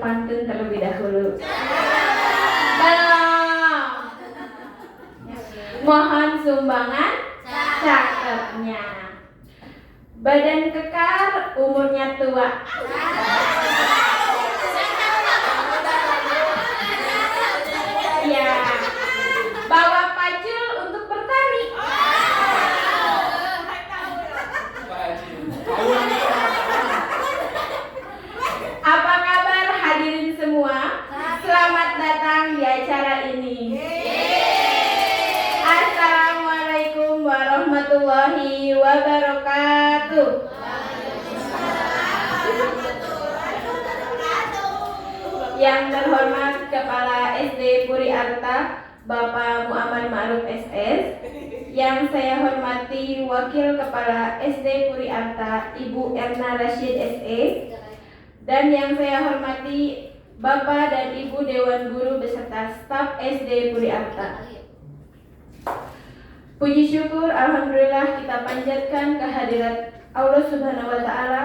pantun terlebih dahulu. Belum. Mohon sumbangan cakepnya. Badan kekar, umurnya tua. Ya. Bawa pacul untuk bertani. Apa kabar hadirin semua? Selamat datang di acara ini. Assalamualaikum warahmatullahi wabarakatuh. Yang terhormat Kepala SD Puri Arta, Bapak Muhammad Ma'ruf SS. Yang saya hormati Wakil Kepala SD Puri Arta, Ibu Erna Rashid SE. Dan yang saya hormati Bapak dan Ibu Dewan Guru beserta staf SD Puri Arta. Puji syukur alhamdulillah kita panjatkan kehadirat Allah Subhanahu wa taala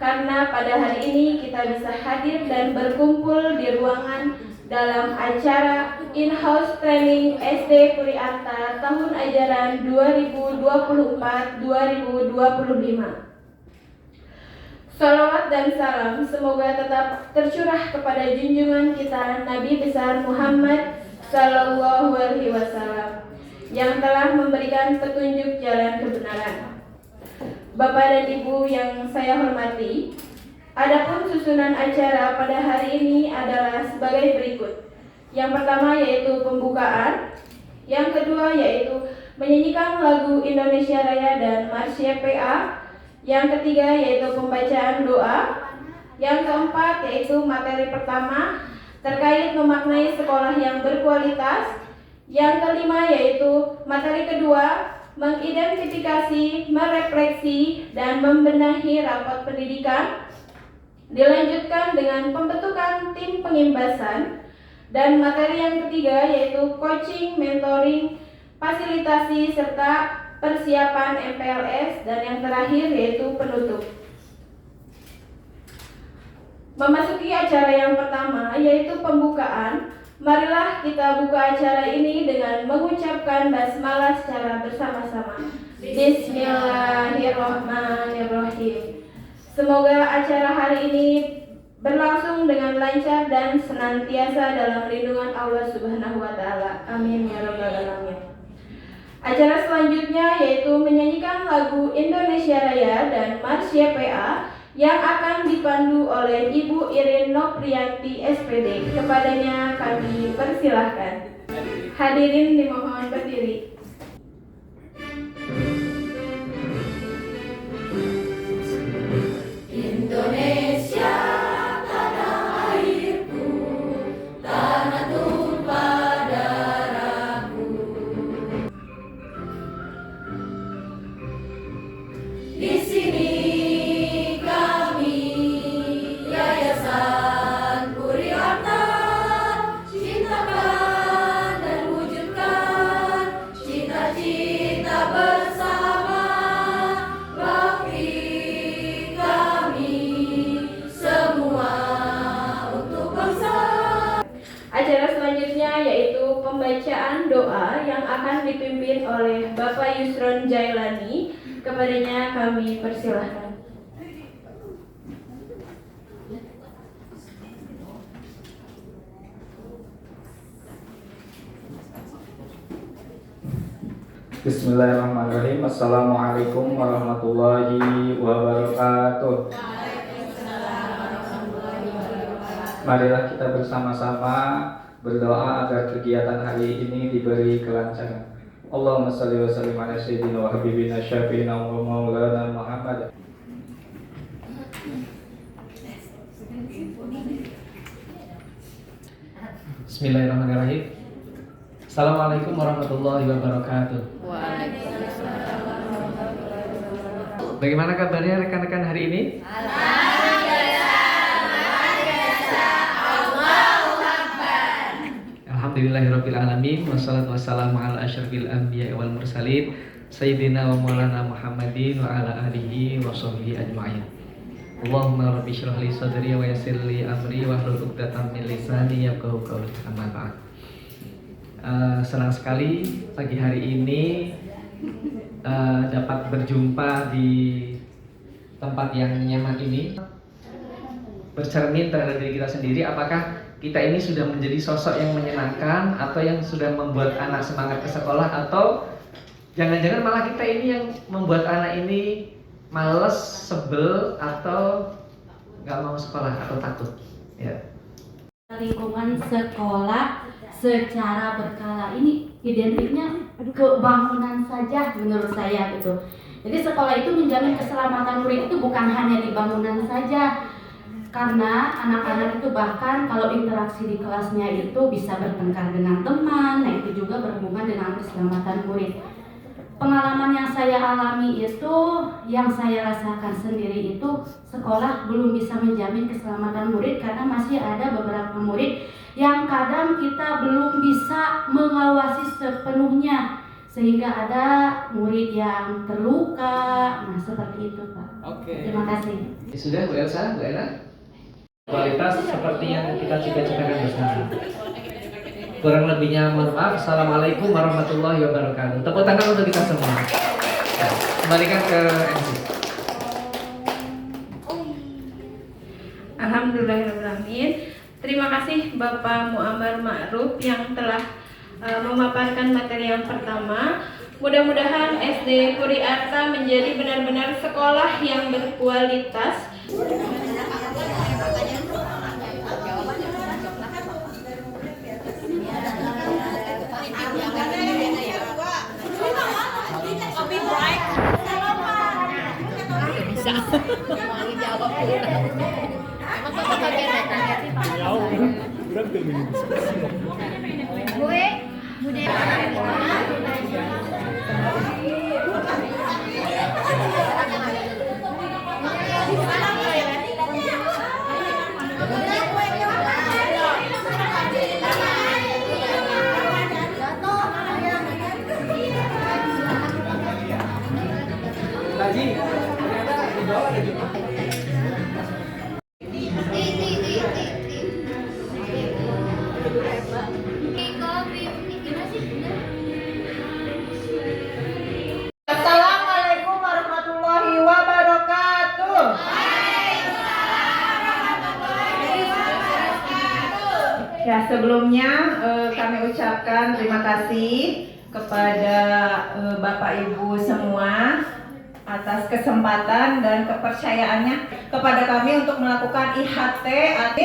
karena pada hari ini kita bisa hadir dan berkumpul di ruangan dalam acara in-house training SD Puri Arta tahun ajaran 2024-2025. Salawat dan salam semoga tetap tercurah kepada junjungan kita Nabi besar Muhammad Sallallahu Alaihi Wasallam yang telah memberikan petunjuk jalan kebenaran. Bapak dan Ibu yang saya hormati, adapun susunan acara pada hari ini adalah sebagai berikut. Yang pertama yaitu pembukaan, yang kedua yaitu menyanyikan lagu Indonesia Raya dan Marsya PA, yang ketiga yaitu pembacaan doa, yang keempat yaitu materi pertama terkait memaknai sekolah yang berkualitas, yang kelima yaitu materi kedua mengidentifikasi, merefleksi, dan membenahi rapat pendidikan, dilanjutkan dengan pembentukan tim pengimbasan, dan materi yang ketiga yaitu coaching, mentoring, fasilitasi, serta persiapan MPLS, dan yang terakhir yaitu penutup. Memasuki acara yang pertama yaitu pembukaan. Marilah kita buka acara ini dengan mengucapkan basmalah secara bersama-sama. Bismillahirrahmanirrahim. Semoga acara hari ini berlangsung dengan lancar dan senantiasa dalam lindungan Allah Subhanahu wa taala. Amin ya rabbal alamin. Acara selanjutnya yaitu menyanyikan lagu Indonesia Raya dan Marsya PA yang akan dipandu oleh Ibu Irin Noprianti SPD. Kepadanya kami persilahkan. Hadirin dimohon berdiri. Indonesia tanah airku, tanah tumpah darahku. Di sini pembacaan doa yang akan dipimpin oleh Bapak Yusron Jailani. Kepadanya kami persilahkan. Bismillahirrahmanirrahim. Assalamualaikum warahmatullahi wabarakatuh. Marilah kita bersama-sama berdoa agar kegiatan hari ini diberi kelancaran. Allahumma shalli wa sallim ala sayyidina wa habibina syafi'ina wa maulana Muhammad. Bismillahirrahmanirrahim. Assalamualaikum warahmatullahi wabarakatuh. Bagaimana kabarnya rekan-rekan hari ini? Alhamdulillahirabbil alamin wassalatu wassalamu ala asyrafil anbiya'i wal mursalin sayyidina wa maulana Muhammadin wa ala alihi wa sahbihi ajma'in. Allahumma rabbi shrah li sadri wa yassir li amri wahlul 'uqdatam min lisani yafqahu qawli. Amma ba'd. Senang sekali pagi hari ini dapat berjumpa di tempat yang nyaman ini, bercermin terhadap diri kita sendiri. Apakah kita ini sudah menjadi sosok yang menyenangkan, atau yang sudah membuat anak semangat ke sekolah, atau jangan-jangan malah kita ini yang membuat anak ini males, sebel, atau nggak mau sekolah atau takut, ya. Lingkungan sekolah secara berkala ini identiknya kebangunan saja menurut saya gitu. Jadi sekolah itu menjamin keselamatan murid itu bukan hanya di bangunan saja, karena anak-anak itu bahkan kalau interaksi di kelasnya itu bisa bertengkar dengan teman. Nah, itu juga berhubungan dengan keselamatan murid. Pengalaman yang saya alami itu, yang saya rasakan sendiri itu, sekolah belum bisa menjamin keselamatan murid karena masih ada beberapa murid yang kadang kita belum bisa mengawasi sepenuhnya, sehingga ada murid yang terluka. Nah, seperti itu, Pak. Oke. Terima kasih. Sudah, Bu Elsa, Bu Ella? Kualitas seperti yang kita cita-citakan bersama. Kurang lebihnya mohon maaf. Assalamualaikum warahmatullahi wabarakatuh. Tepuk tangan untuk kita semua. Ya, kembalikan ke MC. Alhamdulillahirrahmanirrahim. Terima kasih Bapak Muammar Ma'ruf yang telah memaparkan materi yang pertama. Mudah-mudahan SD Puri Arta menjadi benar-benar sekolah yang berkualitas. Assalamualaikum warahmatullahi wabarakatuh. Ya, sebelumnya kami ucapkan terima kasih kepada Bapak Ibu semua atas kesempatan dan kepercayaannya kepada kami untuk melakukan IHT.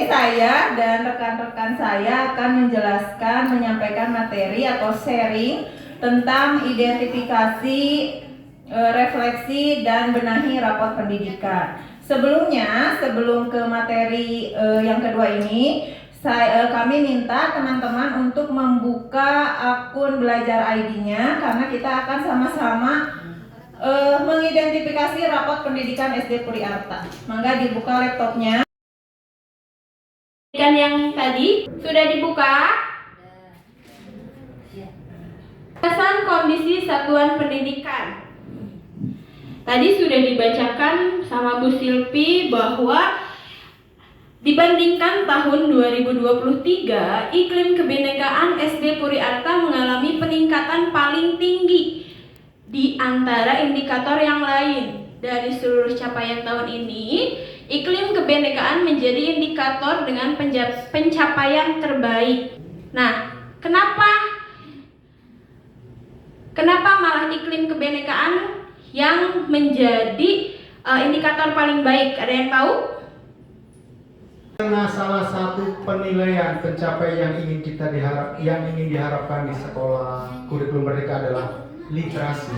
Saya dan rekan-rekan saya akan menjelaskan, menyampaikan materi atau sharing tentang identifikasi, refleksi, dan benahi raport pendidikan. Sebelumnya, sebelum ke materi yang kedua ini, kami minta teman-teman untuk membuka akun Belajar ID-nya, karena kita akan sama-sama mengidentifikasi raport pendidikan SD Puri Arta. Mangga dibuka laptopnya. Pendidikan yang tadi sudah dibuka. Pesan kondisi satuan pendidikan. Tadi sudah dibacakan sama Bu Silvi bahwa dibandingkan tahun 2023, iklim kebinekaan SD Puri Arta mengalami peningkatan paling tinggi di antara indikator yang lain. Dari seluruh capaian tahun ini, iklim kebinekaan menjadi indikator dengan pencapaian terbaik. Nah, kenapa malah iklim kebinekaan yang menjadi indikator paling baik? Ada yang tahu? Karena salah satu penilaian pencapaian yang ingin diharapkan di sekolah kurikulum merdeka adalah literasi,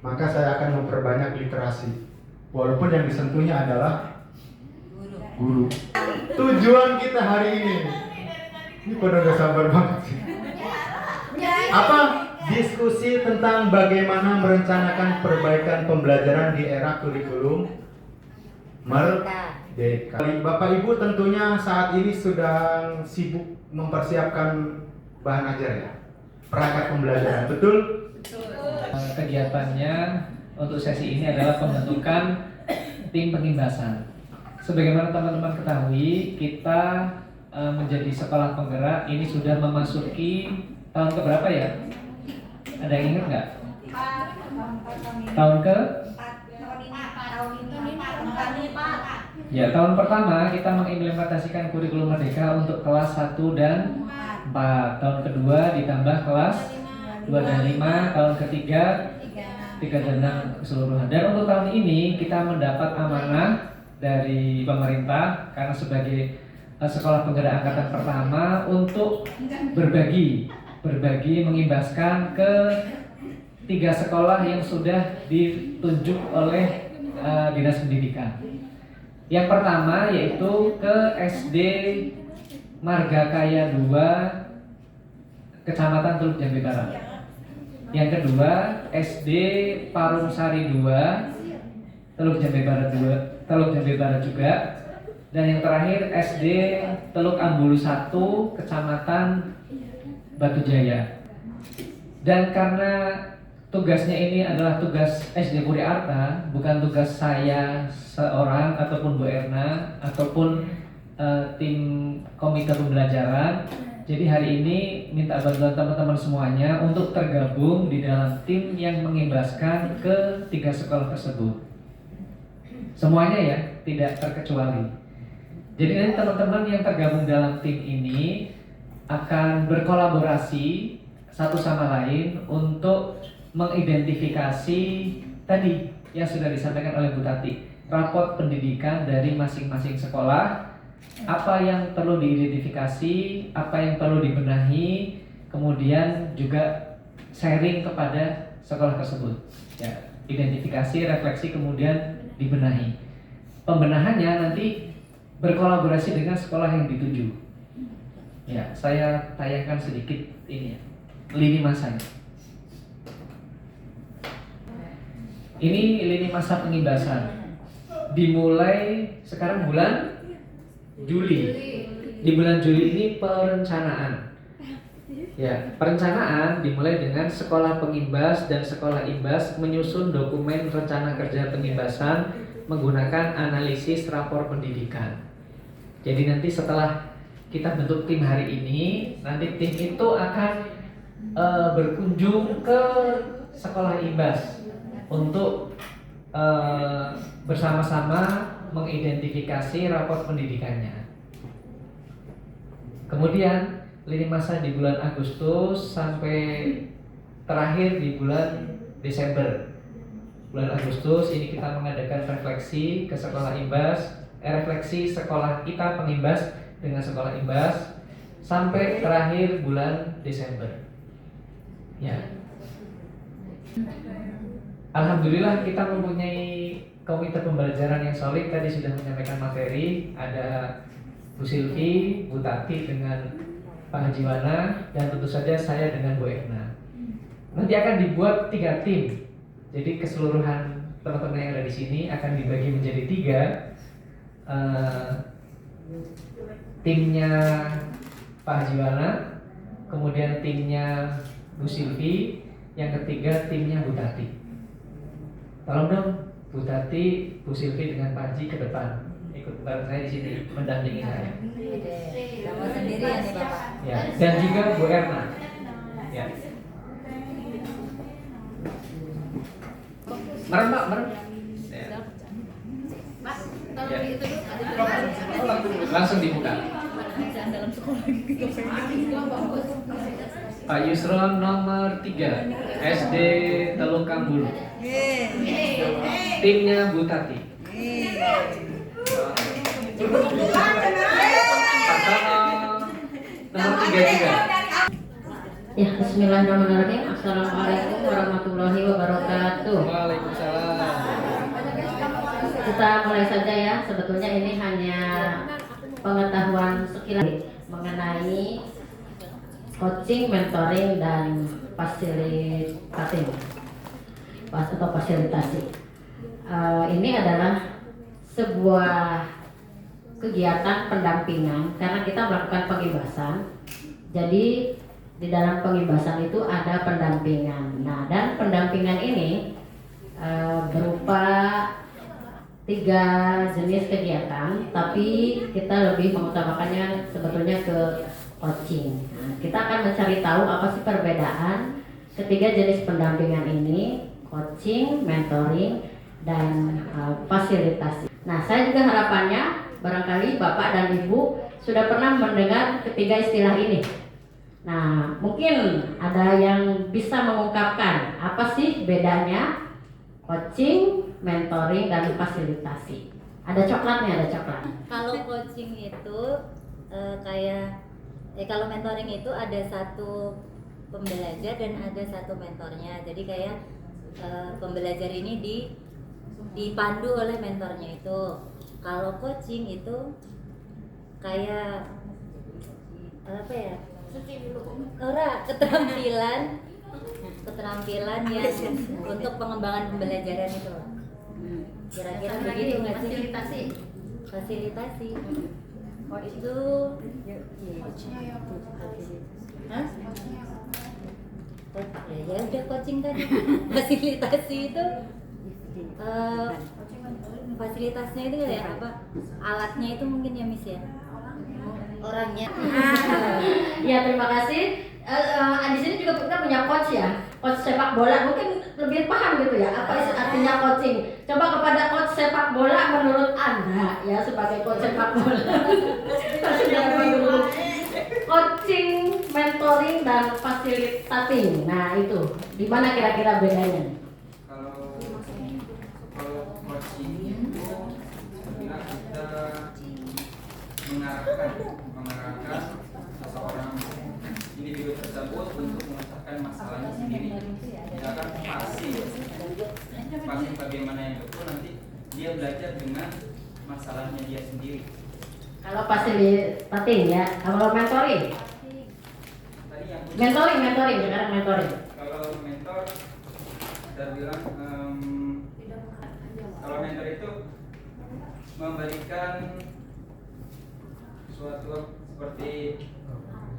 maka saya akan memperbanyak literasi, walaupun yang disentuhnya adalah guru. Tujuan kita hari ini pada gak sabar banget sih. Apa? Diskusi tentang bagaimana merencanakan perbaikan pembelajaran di era kurikulum merdeka. Bapak Ibu tentunya saat ini sedang sibuk mempersiapkan bahan ajar ya, perangkat pembelajaran, betul? Kegiatannya untuk sesi ini adalah pembentukan tim pengimbasan. Sebagaimana teman-teman ketahui, kita menjadi sekolah penggerak ini sudah memasuki tahun keberapa ya? Ada yang ingat nggak? Tahun ke? Ya, tahun pertama kita mengimplementasikan kurikulum Merdeka untuk kelas 1 dan 4. Tahun kedua ditambah kelas 2 dan 5. Tahun ketiga 3 dan 6 keseluruhan. Dan untuk tahun ini kita mendapat amanah dari pemerintah karena sebagai sekolah penggerak angkatan pertama untuk berbagi mengimbaskan ke 3 sekolah yang sudah ditunjuk oleh Dinas Pendidikan. Yang pertama yaitu ke SD Margakaya 2 Kecamatan Teluk Jambe Barat. Yang kedua SD Parungsari 2 Teluk Jambe Barat juga. Dan yang terakhir SD Teluk Ambulu 1 Kecamatan Batu Jaya. Dan karena tugasnya ini adalah tugas SD Puri Arta, bukan tugas saya seorang ataupun Bu Erna ataupun tim komite pembelajaran. Jadi hari ini minta bantuan teman-teman semuanya untuk tergabung di dalam tim yang mengimbaskan ke 3 sekolah tersebut. Semuanya ya, tidak terkecuali. Jadi nanti teman-teman yang tergabung dalam tim ini akan berkolaborasi satu sama lain untuk mengidentifikasi tadi yang sudah disampaikan oleh Bu Tati, raport pendidikan dari masing-masing sekolah, apa yang perlu diidentifikasi, apa yang perlu dibenahi, kemudian juga sharing kepada sekolah tersebut. Ya, identifikasi, refleksi, kemudian dibenahi. Pembenahannya nanti berkolaborasi dengan sekolah yang dituju. Ya, saya tayangkan sedikit ini ya, lini masanya. Ini lini masa pengimbasan. Dimulai sekarang bulan Juli. Di bulan Juli ini perencanaan. Ya, perencanaan dimulai dengan sekolah pengimbas dan sekolah imbas menyusun dokumen rencana kerja pengimbasan menggunakan analisis rapor pendidikan. Jadi nanti setelah kita bentuk tim hari ini, nanti tim itu akan berkunjung ke sekolah imbas untuk bersama-sama mengidentifikasi rapor pendidikannya. Kemudian lini masa di bulan Agustus sampai terakhir di bulan Desember. Bulan Agustus ini kita mengadakan refleksi ke sekolah imbas, refleksi sekolah kita pengimbas dengan sekolah imbas sampai terakhir bulan Desember. Ya. Alhamdulillah kita mempunyai komite pembelajaran yang solid. Tadi sudah menyampaikan materi. Ada Bu Silvi, Bu Tati dengan Pak Haji Wana, dan tentu saja saya dengan Bu Erna. Nanti akan dibuat 3 tim. Jadi keseluruhan teman-teman yang ada di sini akan dibagi menjadi 3. Timnya Pak Haji Wana, kemudian timnya Bu Silvi, yang ketiga timnya Bu Tati. Tolong dong Bu Tati, Bu Silvi dengan Pak Haji ke depan, ikut bareng saya di sini mendampingi saya. Kamu sendirian nih Bapak. Ya, dan juga Bu Erna. Ya. Merem Pak, merem. Ya. Ya. Langsung dibuka. Pak Yusron nomor 3 SD Teluk Kambulu. Timnya Bu Tati. Pak Sono nomor 3 juga. Ya, bismillahirrahmanirrahim. Assalamualaikum warahmatullahi wabarakatuh. Waalaikumsalam. Kita mulai saja ya. Sebetulnya ini hanya pengetahuan sekilas mengenai coaching, mentoring, dan fasilitasi. Ini adalah sebuah kegiatan pendampingan karena kita melakukan pengimbasan. Jadi di dalam pengimbasan itu ada pendampingan. Nah, dan pendampingan ini berupa 3 jenis kegiatan, tapi kita lebih mengutamakannya sebetulnya ke coaching. Nah, kita akan mencari tahu apa sih perbedaan ketiga jenis pendampingan ini, coaching, mentoring, dan fasilitasi. Nah, saya juga harapannya barangkali Bapak dan Ibu sudah pernah mendengar ketiga istilah ini. Nah, mungkin ada yang bisa mengungkapkan apa sih bedanya coaching, mentoring, dan fasilitasi. Ada coklatnya, ada coklat. Kalau coaching itu kalau mentoring itu ada satu pembelajar dan ada satu mentornya. Jadi kayak pembelajar ini dipandu oleh mentornya itu. Kalau coaching itu kayak apa ya? Keterampilan yang untuk pengembangan pembelajaran itu. Kira-kira begitu nggak sih? Fasilitasi. Itu Hah? Ya udah coaching tadi. Fasilitasi itu fasilitasnya itu ya apa? Alatnya itu mungkin ya Miss ya. Orangnya. Ya, terima kasih. Di sini juga kita punya coach ya, coach sepak bola, mungkin lebih paham gitu ya apa artinya coaching. Coba kepada coach sepak bola menurut Anda ya sebagai coach sepak bola. Coaching, mentoring, dan fasilitating. Nah itu, di mana kira-kira bedanya? Kalau coaching itu sebenarnya kita mengarahkan seseorang individu tersebut untuk memecahkan masalahnya sendiri. Misalkan pasti bagaimana yang betul, nanti dia belajar dengan masalahnya dia sendiri. Kalau fasilitating ya, kalau mentoring? Tadi yang Mentoring, sekarang mentoring. Kalau mentor, kita bilang kalau mentor itu memberikan suatu seperti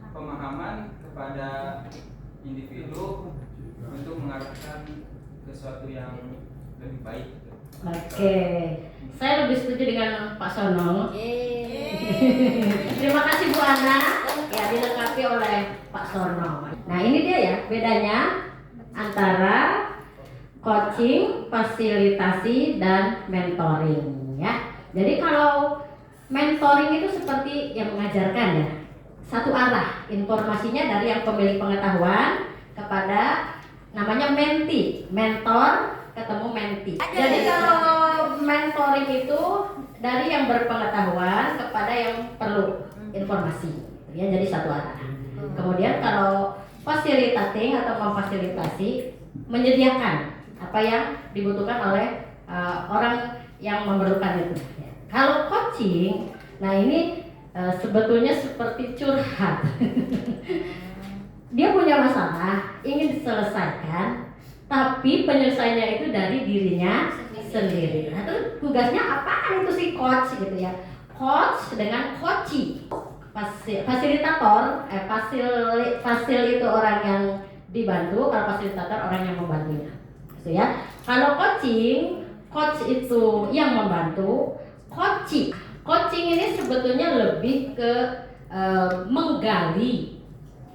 pemahaman kepada individu untuk mengarahkan ke sesuatu yang lebih baik. Oke, saya lebih setuju dengan Pak Sono. Terima kasih Bu Ana. Ya, dilengkapi oleh Pak Sono. Nah ini dia ya bedanya antara coaching, fasilitasi, dan mentoring ya. Jadi kalau mentoring itu seperti yang mengajarkan ya, satu arah, informasinya dari yang pemilik pengetahuan kepada namanya mentee, mentor ketemu mentee. Jadi kalau mentoring itu dari yang berpengetahuan kepada yang perlu informasi, ya jadi satu arah. Kemudian kalau facilitating atau memfasilitasi menyediakan apa yang dibutuhkan oleh orang yang memerlukan itu. Kalau coaching, nah ini sebetulnya seperti curhat. Dia punya masalah, ingin diselesaikan, tapi penyelesaiannya itu dari dirinya sendiri. Nah, terus tugasnya apaan itu si coach gitu ya? Coach dengan coachee. Fasilitator, fasil itu orang yang dibantu, kalau fasilitator orang yang membantunya. Gitu ya. Kalau coaching, coach itu yang membantu, coaching. Coaching ini sebetulnya lebih ke menggali.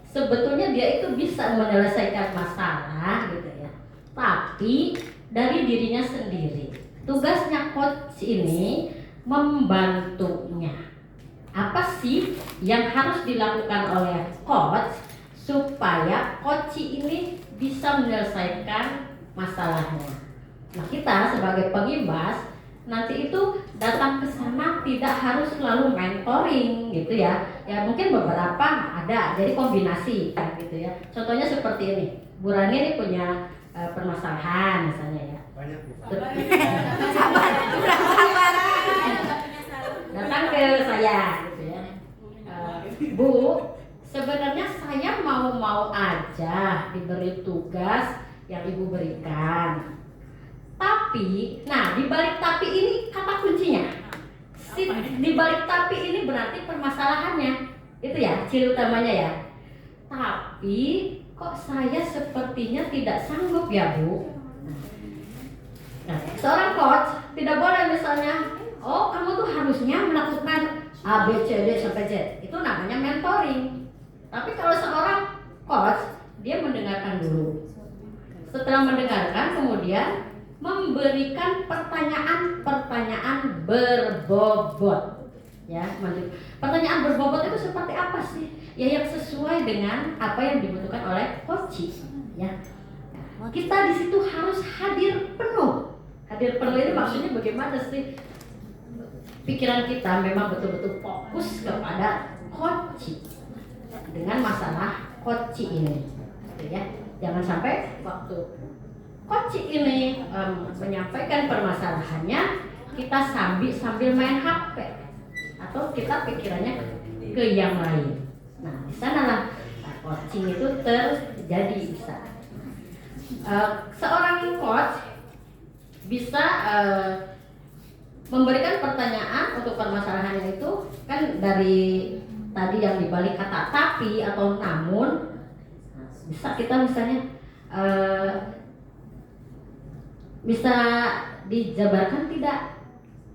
Sebetulnya dia itu bisa menyelesaikan masalah gitu ya. Tapi dari dirinya sendiri. Tugasnya coach ini membantunya. Apa sih yang harus dilakukan oleh coach supaya coach ini bisa menyelesaikan masalahnya? Nah, kita sebagai pengimbas nanti itu datang ke sana tidak harus selalu mentoring gitu ya. Ya mungkin beberapa ada, jadi kombinasi gitu ya. Contohnya seperti ini. Bu Rani ini punya permasalahan misalnya ya. Banyak Bu. Datang ke saya gitu ya. Bu, sebenarnya saya mau aja diberi tugas yang Ibu berikan. Tapi, nah di balik tapi ini kata kuncinya. Di balik tapi ini berarti permasalahannya. Itu ya, ciri utamanya ya. Tapi kok saya sepertinya tidak sanggup ya Bu. Nah, seorang coach tidak boleh misalnya, oh kamu tuh harusnya melakukan A, B, C, D sampai Z. Itu namanya mentoring. Tapi kalau seorang coach, dia mendengarkan dulu. Setelah mendengarkan, kemudian memberikan pertanyaan-pertanyaan berbobot. Ya, pertanyaan berbobot itu seperti apa sih? Ya, yang sesuai dengan apa yang dibutuhkan oleh coach. Ya, nah, kita di situ harus hadir penuh. Hadir penuh ini maksudnya bagaimana sih? Pikiran kita memang betul-betul fokus kepada coach dengan masalah coach ini, ya. Jangan sampai waktu coach ini menyampaikan permasalahannya kita sambil main HP atau kita pikirannya ke yang lain. Nah, di sanalah coaching itu terjadi bisa. Seorang coach bisa memberikan pertanyaan untuk permasalahannya itu kan dari tadi yang dibalik kata tapi atau namun. Bisa kita misalnya bisa dijabarkan tidak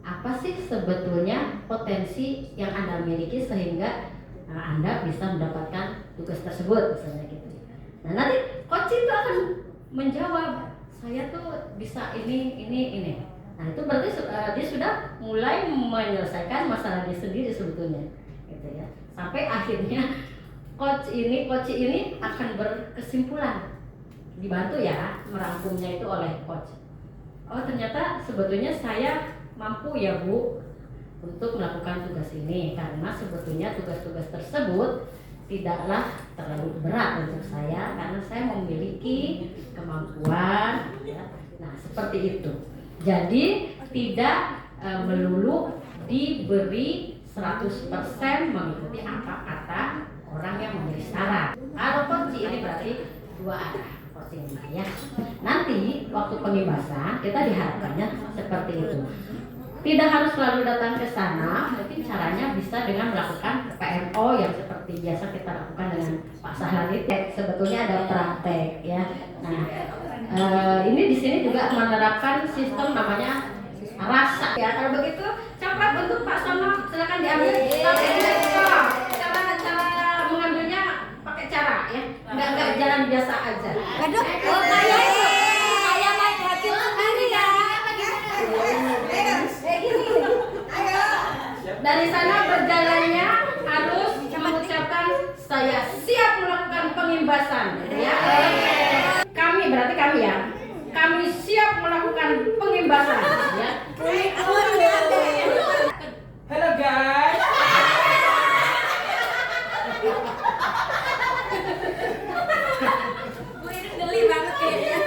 apa sih sebetulnya potensi yang Anda miliki sehingga Anda bisa mendapatkan tugas tersebut misalnya gitu. Nah, nanti coach itu akan menjawab saya tuh bisa ini. Nah, itu berarti dia sudah mulai menyelesaikan masalah dia sendiri sebetulnya gitu ya. Sampai akhirnya coach ini akan berkesimpulan, dibantu ya merangkumnya itu oleh coach. Oh, ternyata sebetulnya saya mampu ya Bu untuk melakukan tugas ini karena sebetulnya tugas-tugas tersebut tidaklah terlalu berat untuk saya karena saya memiliki kemampuan ya. Nah, seperti itu. Jadi tidak melulu diberi 100% mengikuti apa kata orang yang memberi saran. Kalau coaching ini berarti dua arah coaching ya. Nanti waktu pengibasan kita diharapkannya seperti itu. Tidak harus selalu datang ke sana, mungkin caranya bisa dengan melakukan PMO yang seperti biasa kita lakukan dengan Pak Sahlan itu. Sebetulnya ada praktek ya. Nah, ini di sini juga menerapkan sistem namanya rasa ya. Kalau begitu cepat untuk Pak Sono silakan diambil. Cara mengambilnya pakai cara ya, nggak jalan biasa aja. Aduh, oh kayak itu, kayak main hakim sendiri ya. Dari sana berjalannya harus mengucapkan saya siap melakukan pengimbasan ya. Berarti kami ya. Kami siap melakukan pengimbasan ya. Halo guys. Geli banget kayaknya.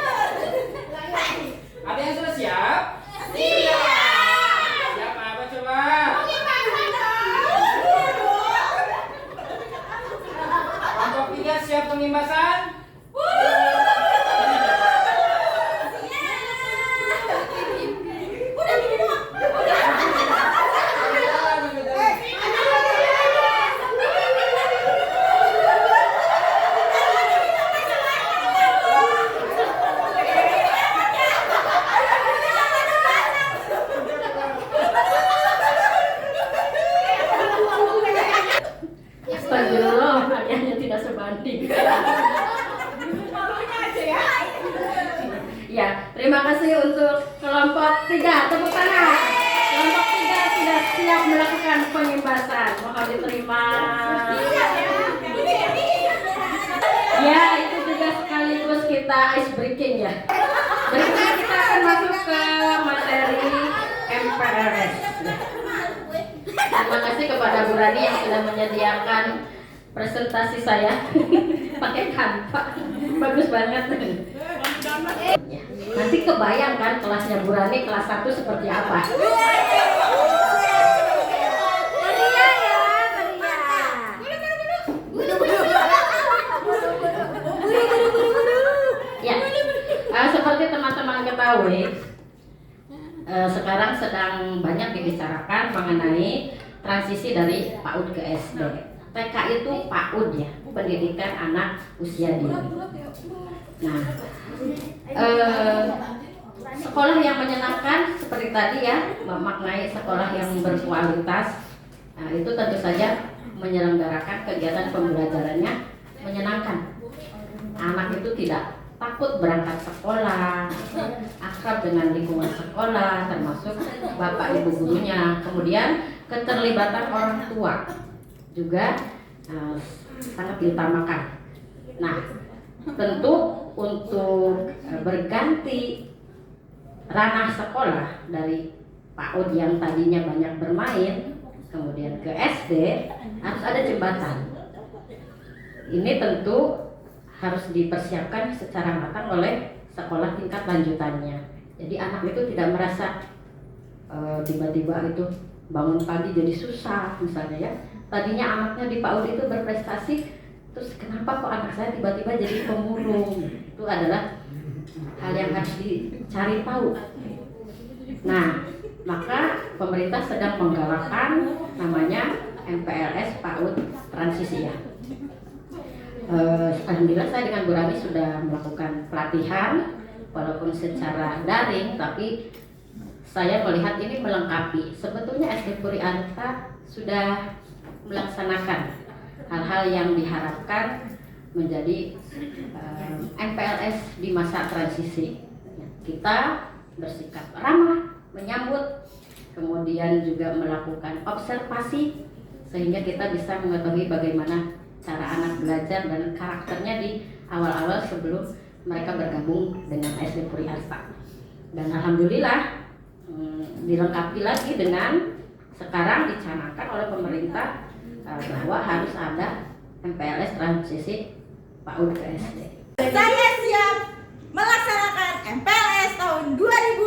Ada yang sudah siap? Siap. Siap apa coba? Kelompok 3 siap pengimbasan? Astagfirullah, hadiahnya tidak sebanding. Ya, terima kasih untuk kelompok 3, tepuk tangan. Kelompok 3 sudah siap melakukan pengimbasan. Mohon diterima. Ya, itu juga sekaligus kita ice breaking ya. Berikutnya kita akan masuk ke materi MPRS. Terima kasih kepada Bu Rani yang sudah menyediakan presentasi saya pakai Canva, bagus banget. Ya, nanti kebayang kan kelasnya Bu Rani kelas 1 seperti apa? Ya, seperti teman-teman ketahui, sekarang sedang banyak dibicarakan mengenai transisi dari PAUD ke SD. TK itu PAUD ya, pendidikan anak usia dini. Nah, sekolah yang menyenangkan seperti tadi ya, memaknai sekolah yang berkualitas. Nah, itu tentu saja menyelenggarakan kegiatan pembelajarannya menyenangkan. Anak itu tidak takut berangkat sekolah, akrab dengan lingkungan sekolah, termasuk bapak ibu gurunya. Kemudian keterlibatan orang tua juga sangat diutamakan. Nah, tentu untuk berganti ranah sekolah dari PAUD yang tadinya banyak bermain kemudian ke SD, harus ada jembatan. Ini tentu harus dipersiapkan secara matang oleh sekolah tingkat lanjutannya. Jadi anak itu tidak merasa tiba-tiba itu bangun pagi jadi susah misalnya ya. Tadinya anaknya di PAUD itu berprestasi, terus kenapa kok anak saya tiba-tiba jadi pemulung? Itu adalah hal yang harus dicari tahu. Nah, maka pemerintah sedang menggalakkan namanya MPLS PAUD transisi ya. Alhamdulillah saya dengan Bu Rani sudah melakukan pelatihan walaupun secara daring, tapi saya melihat ini melengkapi. Sebetulnya SD Puri Arta sudah melaksanakan hal-hal yang diharapkan menjadi MPLS di masa transisi. Kita bersikap ramah, menyambut, kemudian juga melakukan observasi sehingga kita bisa mengetahui bagaimana cara anak belajar dan karakternya di awal-awal sebelum mereka bergabung dengan SD Puri Arta. Dan alhamdulillah dilengkapi lagi dengan sekarang dicanangkan oleh pemerintah bahwa harus ada MPLS transisi PAUD ke SD. Saya siap melaksanakan MPLS tahun 2020.